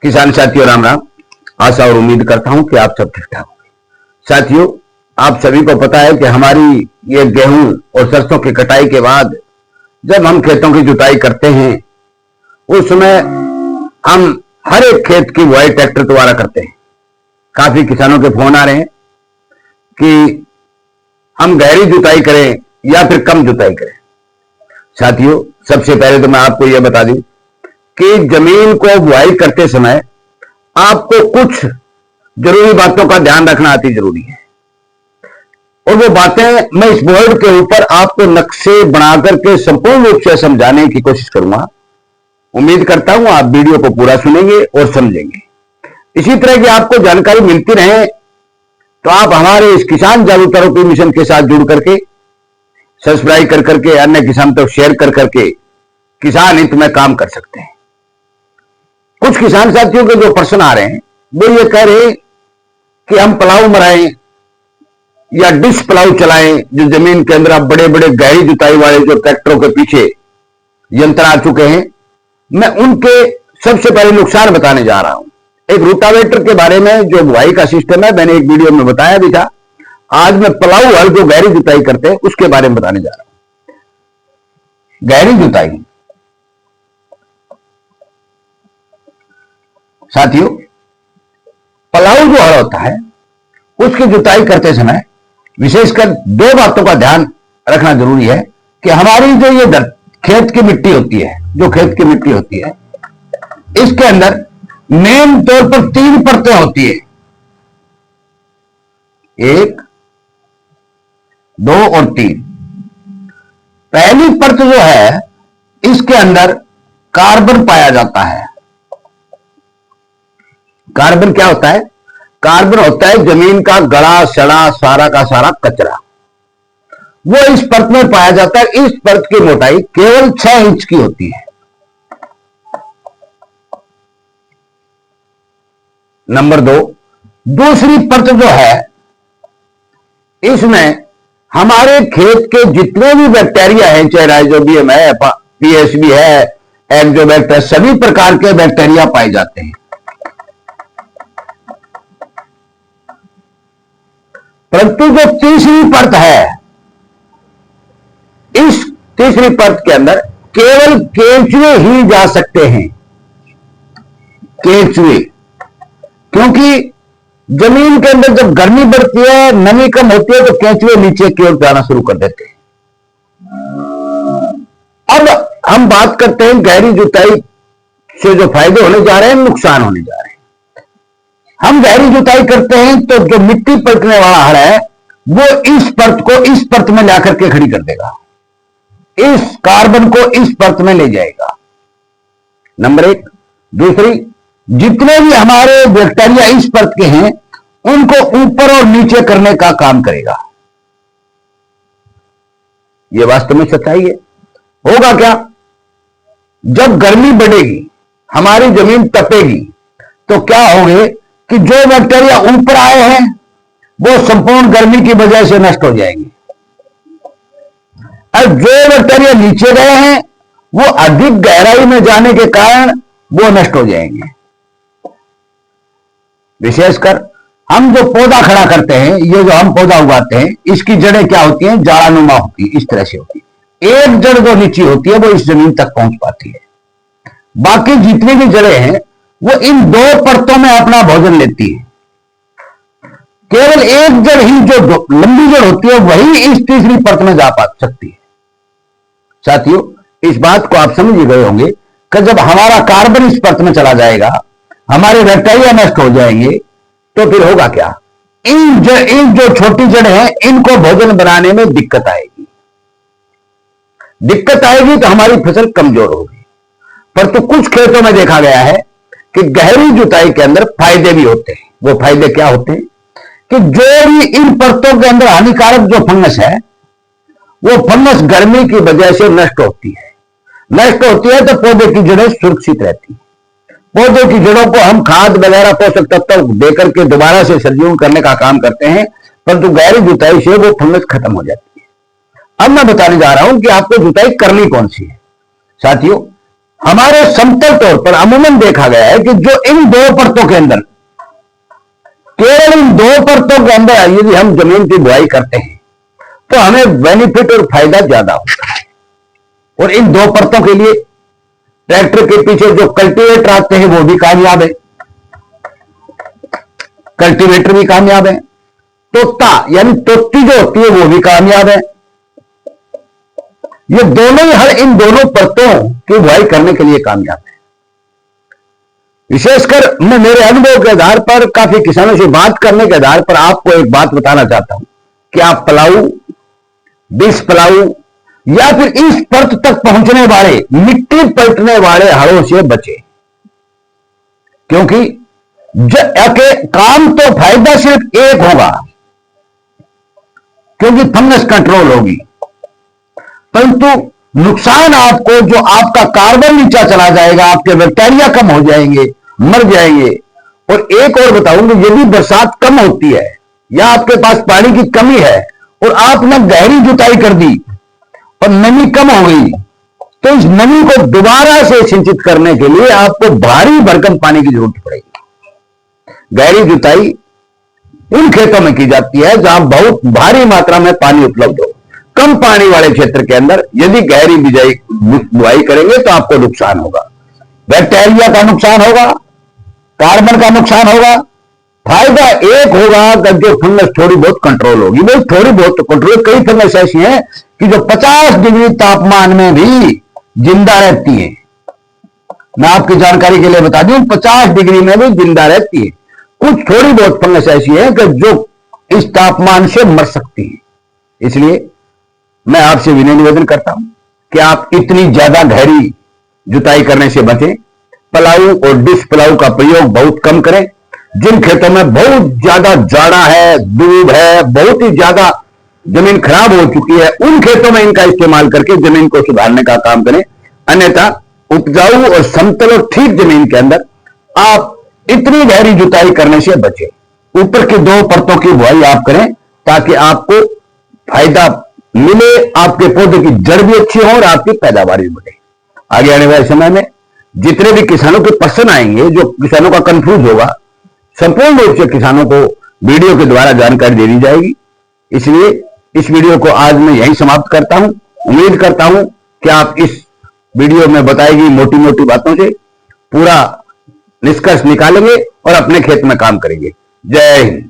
किसान साथियों राम राम। आशा और उम्मीद करता हूं कि आप सब ठीक ठाक होंगे। साथियों, आप सभी को पता है कि हमारी ये गेहूं और सरसों की कटाई के बाद जब हम खेतों की जुताई करते हैं उस समय हम हर एक खेत की बुआई ट्रैक्टर द्वारा करते हैं। काफी किसानों के फोन आ रहे हैं कि हम गहरी जुताई करें या फिर कम जुताई करें। साथियों, सबसे पहले तो मैं आपको यह बता दूं कि जमीन को बुआई करते समय आपको कुछ जरूरी बातों का ध्यान रखना अति जरूरी है, और वो बातें मैं इस बोर्ड के ऊपर आपको नक्शे बना करके संपूर्ण रूप से समझाने की कोशिश करूंगा। उम्मीद करता हूं आप वीडियो को पूरा सुनेंगे और समझेंगे। इसी तरह की आपको जानकारी मिलती रहे तो आप हमारे इस किसान जागरूकता मिशन के साथ जुड़ करके सब्सक्राइब कर करके अन्य किसान तक शेयर कर करके किसान हित में काम कर सकते हैं। कुछ किसान साथियों के जो प्रश्न आ रहे हैं वो ये कह रहे हैं कि हम प्लाऊ मराएं या डिश प्लाऊ चलाएं, जो जमीन के अंदर आप बड़े बड़े गहरी जुताई वाले जो ट्रैक्टरों के पीछे यंत्र आ चुके हैं, मैं उनके सबसे पहले नुकसान बताने जा रहा हूं। एक रूटावेटर के बारे में जो बुआई का सिस्टम है मैंने एक वीडियो में बताया भी था। आज मैं प्लाऊ हल जो गहरी जुताई करते हैं उसके बारे में बताने जा रहा हूं। गहरी जुताई साथियों, प्लाऊ जो हल होता है उसकी जुताई करते समय विशेषकर दो बातों का ध्यान रखना जरूरी है कि हमारी जो ये खेत की मिट्टी होती है, जो खेत की मिट्टी होती है इसके अंदर मेन तौर पर 3 परतें होती है, 1, 2 और 3। पहली परत जो है इसके अंदर कार्बन पाया जाता है। कार्बन क्या होता है? कार्बन होता है जमीन का गड़ा सड़ा सारा का सारा कचरा, वो इस परत में पाया जाता है। इस परत की मोटाई केवल 6 इंच की होती है। नंबर 2, दूसरी परत जो है इसमें हमारे खेत के जितने भी बैक्टीरिया हैं, चाहे राइजोबियम है, पीएसबी है, एक्जोबैक्टर, सभी प्रकार के बैक्टीरिया पाए जाते हैं। परंतु जो तीसरी परत है, इस तीसरी परत के अंदर केवल केंचुए ही जा सकते हैं। केंचुए, क्योंकि जमीन के अंदर जब गर्मी बढ़ती है, नमी कम होती है, तो केंचुए नीचे की ओर जाना शुरू कर देते हैं। अब हम बात करते हैं गहरी जुताई से जो फायदे होने जा रहे हैं, नुकसान होने जा रहे हैं। हम गहरी जुताई करते हैं तो जो मिट्टी पलटने वाला हल है वो इस परत को इस परत में लाकर के खड़ी कर देगा, इस कार्बन को इस परत में ले जाएगा। नंबर 1। दूसरी, जितने भी हमारे बैक्टीरिया इस परत के हैं उनको ऊपर और नीचे करने का काम करेगा। यह वास्तव में सच्चाई है। होगा क्या? जब गर्मी बढ़ेगी, हमारी जमीन तपेगी, तो क्या होगा कि जो बैक्टीरिया ऊपर आए हैं वो संपूर्ण गर्मी की वजह से नष्ट हो जाएंगे, और जो बैक्टीरिया नीचे गए हैं वो अधिक गहराई में जाने के कारण वो नष्ट हो जाएंगे। विशेषकर हम जो पौधा खड़ा करते हैं, ये जो हम पौधा उगाते हैं, इसकी जड़ें क्या होती हैं? जाड़ानुमा होती है, इस तरह से होती है। एक जड़ जो नीची होती है वो इस जमीन तक पहुंच पाती है। बाकी जितनी भी जड़ें हैं वो इन 2 परतों में अपना भोजन लेती है। केवल एक जड़ ही जो लंबी जड़ होती है वही इस तीसरी परत में जा पा सकती है। साथियों, इस बात को आप समझ ही गए होंगे कि जब हमारा कार्बन इस परत में चला जाएगा, हमारे बैक्टीरिया नष्ट हो जाएंगे, तो फिर होगा क्या? इन जो छोटी जड़ हैं इनको भोजन बनाने में दिक्कत आएगी। दिक्कत आएगी तो हमारी फसल कमजोर होगी। परंतु कुछ खेतों में देखा गया है कि गहरी जुताई के अंदर फायदे भी होते हैं। वो फायदे क्या होते हैं कि जो भी इन परतों के अंदर हानिकारक जो फंगस है वो फंगस गर्मी की वजह से नष्ट होती है। नष्ट होती है तो पौधे की जड़ें सुरक्षित रहती है। पौधे की जड़ों को हम खाद वगैरह पोषक तत्व देकर के दोबारा से सजीवन करने का काम करते हैं, परंतु गहरी जुताई से वो फंगस खत्म हो जाती है। अब मैं बताने जा रहा हूं कि आपको जुताई करनी कौन सी है। साथियों, हमारे समतल तौर पर अमूमन देखा गया है कि जो इन दो परतों के अंदर, केवल इन दो परतों के अंदर यदि हम जमीन की बुआई करते हैं तो हमें बेनिफिट और फायदा ज्यादा होता है। और इन दो परतों के लिए ट्रैक्टर के पीछे जो कल्टीवेटर आते हैं वो भी कामयाब है, कल्टीवेटर भी कामयाब है, तोता यानी तोती जो होती है वो भी कामयाब है। ये दोनों ही हर इन दोनों परतों की बुआई करने के लिए कामयाब है। विशेषकर मैं मेरे अनुभव के आधार पर, काफी किसानों से बात करने के आधार पर आपको एक बात बताना चाहता हूं कि आप प्लाऊ, डिश प्लाऊ या फिर इस परत तक पहुंचने वाले मिट्टी पलटने वाले हड़ों से बचे, क्योंकि काम तो फायदा सिर्फ एक होगा, क्योंकि फंगस कंट्रोल होगी, परंतु नुकसान आपको, जो आपका कार्बन नीचा चला जाएगा, आपके बैक्टीरिया कम हो जाएंगे, मर जाएंगे। और एक और बताऊंगा, यदि बरसात कम होती है या आपके पास पानी की कमी है और आपने गहरी जुताई कर दी और नमी कम हो गई, तो इस नमी को दोबारा से सिंचित करने के लिए आपको भारी भरकम पानी की जरूरत पड़ेगी। गहरी जुताई उन खेतों में की जाती है जहां बहुत भारी मात्रा में पानी उपलब्ध हो। कम पानी वाले क्षेत्र के अंदर यदि गहरी बुआई करेंगे तो आपको नुकसान होगा, बैक्टीरिया का नुकसान होगा, कार्बन का नुकसान होगा। फायदा एक होगा कि जो फंगस थोड़ी बहुत कंट्रोल होगी, वो थोड़ी बहुत कंट्रोल। कई फंगस ऐसी हैं कि जो 50 डिग्री तापमान में भी जिंदा रहती है। मैं आपकी जानकारी के लिए बता दूं, 50 डिग्री में भी जिंदा रहती है। कुछ थोड़ी बहुत फंगस ऐसी है कि जो इस तापमान से मर सकती है। इसलिए मैं आपसे विनय निवेदन करता हूं कि आप इतनी ज्यादा गहरी जुताई करने से बचें। प्लाऊ और डिश प्लाऊ का प्रयोग बहुत कम करें। जिन खेतों में बहुत ज्यादा जाड़ा है, दूब है, बहुत ही ज्यादा जमीन खराब हो चुकी है, उन खेतों में इनका इस्तेमाल करके जमीन को सुधारने का काम करें। अन्यथा उपजाऊ और समतल और ठीक जमीन के अंदर आप इतनी गहरी जुताई करने से बचें। ऊपर की दो परतों की बुआई आप करें ताकि आपको फायदा मिले, आपके पौधे की जड़ भी अच्छी हो और आपकी पैदावार भी बढ़े। आगे आने वाले समय में जितने भी किसानों के प्रश्न आएंगे, जो किसानों का कंफ्यूज होगा, संपूर्ण रूप से किसानों को वीडियो के द्वारा जानकारी दे दी जाएगी। इसलिए इस वीडियो को आज मैं यहीं समाप्त करता हूं। उम्मीद करता हूं कि आप इस वीडियो में बताई गई मोटी मोटी बातों से पूरा निष्कर्ष निकालेंगे और अपने खेत में काम करेंगे। जय हिंद।